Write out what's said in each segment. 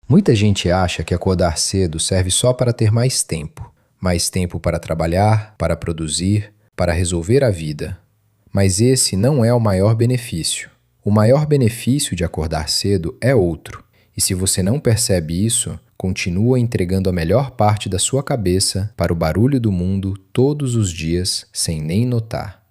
Muita gente acha que acordar cedo serve só para ter mais tempo para trabalhar, para produzir, para resolver a vida. Mas esse não é o maior benefício. O maior benefício de acordar cedo é outro. E se você não percebe isso, continua entregando a melhor parte da sua cabeça para o barulho do mundo todos os dias sem nem notar.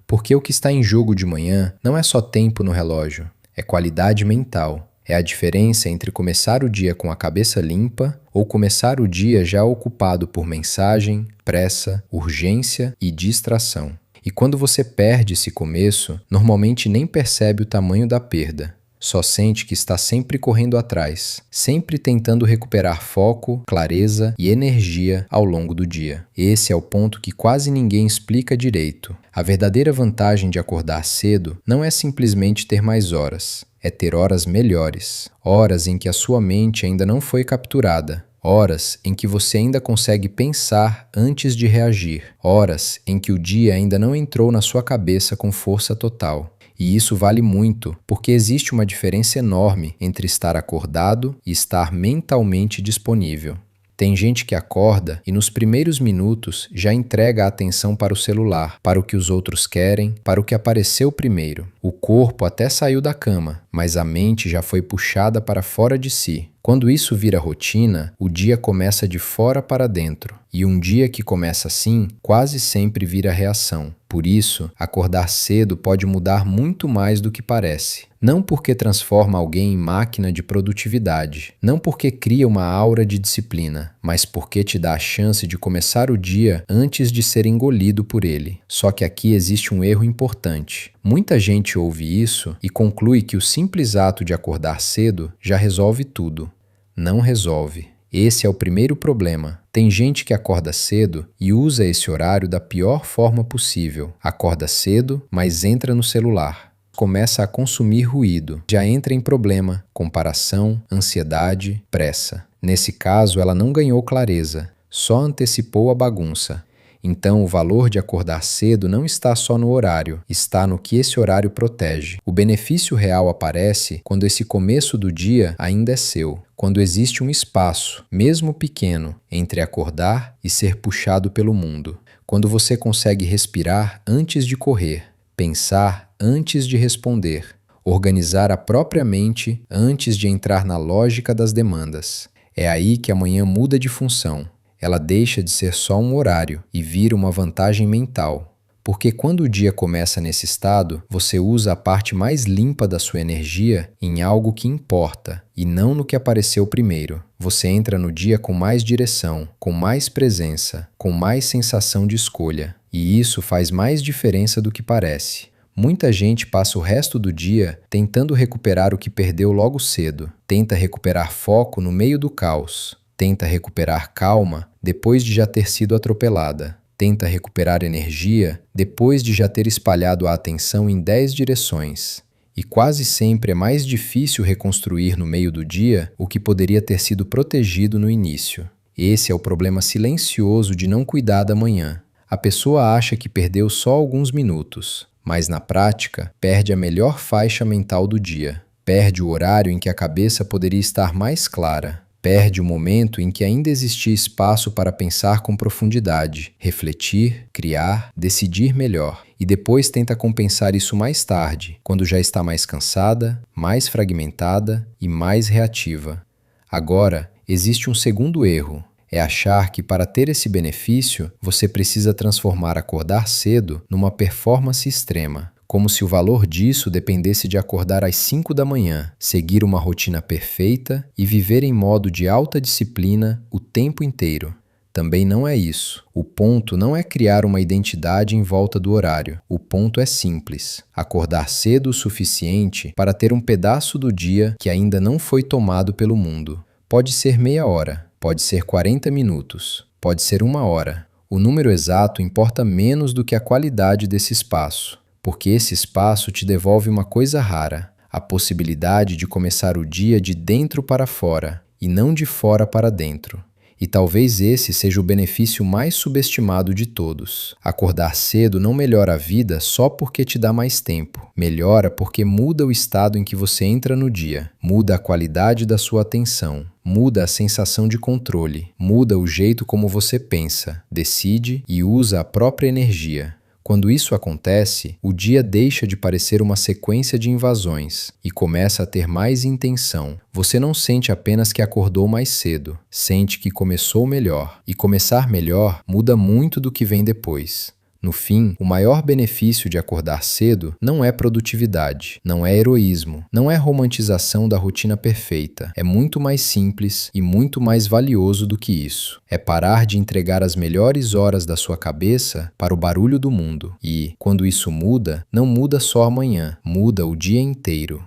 Porque o que está em jogo de manhã não é só tempo no relógio, é qualidade mental. É a diferença entre começar o dia com a cabeça limpa ou começar o dia já ocupado por mensagem, pressa, urgência e distração. E quando você perde esse começo, normalmente nem percebe o tamanho da perda. Só sente que está sempre correndo atrás, sempre tentando recuperar foco, clareza e energia ao longo do dia. Esse é o ponto que quase ninguém explica direito. A verdadeira vantagem de acordar cedo não é simplesmente ter mais horas, é ter horas melhores, horas em que a sua mente ainda não foi capturada, horas em que você ainda consegue pensar antes de reagir, horas em que o dia ainda não entrou na sua cabeça com força total. E isso vale muito, porque existe uma diferença enorme entre estar acordado e estar mentalmente disponível. Tem gente que acorda e nos primeiros minutos já entrega a atenção para o celular, para o que os outros querem, para o que apareceu primeiro. O corpo até saiu da cama, mas a mente já foi puxada para fora de si. Quando isso vira rotina, o dia começa de fora para dentro. E um dia que começa assim, quase sempre vira reação. Por isso, acordar cedo pode mudar muito mais do que parece. Não porque transforma alguém em máquina de produtividade, não porque cria uma aura de disciplina, mas porque te dá a chance de começar o dia antes de ser engolido por ele. Só que aqui existe um erro importante. Muita gente ouve isso e conclui que o simples ato de acordar cedo já resolve tudo. Não resolve. Esse é o primeiro problema. Tem gente que acorda cedo e usa esse horário da pior forma possível. Acorda cedo, mas entra no celular. Começa a consumir ruído. Já entra em problema, comparação, ansiedade, pressa. Nesse caso, ela não ganhou clareza, só antecipou a bagunça. Então, o valor de acordar cedo não está só no horário, está no que esse horário protege. O benefício real aparece quando esse começo do dia ainda é seu, quando existe um espaço, mesmo pequeno, entre acordar e ser puxado pelo mundo. Quando você consegue respirar antes de correr, pensar antes de responder, organizar a própria mente antes de entrar na lógica das demandas. É aí que a manhã muda de função. Ela deixa de ser só um horário e vira uma vantagem mental. Porque quando o dia começa nesse estado, você usa a parte mais limpa da sua energia em algo que importa e não no que apareceu primeiro. Você entra no dia com mais direção, com mais presença, com mais sensação de escolha. E isso faz mais diferença do que parece. Muita gente passa o resto do dia tentando recuperar o que perdeu logo cedo. Tenta recuperar foco no meio do caos. Tenta recuperar calma depois de já ter sido atropelada. Tenta recuperar energia depois de já ter espalhado a atenção em 10 direções. E quase sempre é mais difícil reconstruir no meio do dia o que poderia ter sido protegido no início. Esse é o problema silencioso de não cuidar da manhã. A pessoa acha que perdeu só alguns minutos, mas na prática perde a melhor faixa mental do dia. Perde o horário em que a cabeça poderia estar mais clara. Perde o momento em que ainda existia espaço para pensar com profundidade, refletir, criar, decidir melhor. E depois tenta compensar isso mais tarde, quando já está mais cansada, mais fragmentada e mais reativa. Agora, existe um segundo erro. É achar que para ter esse benefício, você precisa transformar acordar cedo numa performance extrema. Como se o valor disso dependesse de acordar às 5 da manhã, seguir uma rotina perfeita e viver em modo de alta disciplina o tempo inteiro. Também não é isso. O ponto não é criar uma identidade em volta do horário. O ponto é simples: acordar cedo o suficiente para ter um pedaço do dia que ainda não foi tomado pelo mundo. Pode ser meia hora, pode ser 40 minutos, pode ser 1 hora. O número exato importa menos do que a qualidade desse espaço. Porque esse espaço te devolve uma coisa rara, a possibilidade de começar o dia de dentro para fora e não de fora para dentro. E talvez esse seja o benefício mais subestimado de todos. Acordar cedo não melhora a vida só porque te dá mais tempo. Melhora porque muda o estado em que você entra no dia, muda a qualidade da sua atenção, muda a sensação de controle, muda o jeito como você pensa, decide e usa a própria energia. Quando isso acontece, o dia deixa de parecer uma sequência de invasões e começa a ter mais intenção. Você não sente apenas que acordou mais cedo, sente que começou melhor. E começar melhor muda muito do que vem depois. No fim, o maior benefício de acordar cedo não é produtividade, não é heroísmo, não é romantização da rotina perfeita. É muito mais simples e muito mais valioso do que isso. É parar de entregar as melhores horas da sua cabeça para o barulho do mundo. E, quando isso muda, não muda só amanhã, muda o dia inteiro.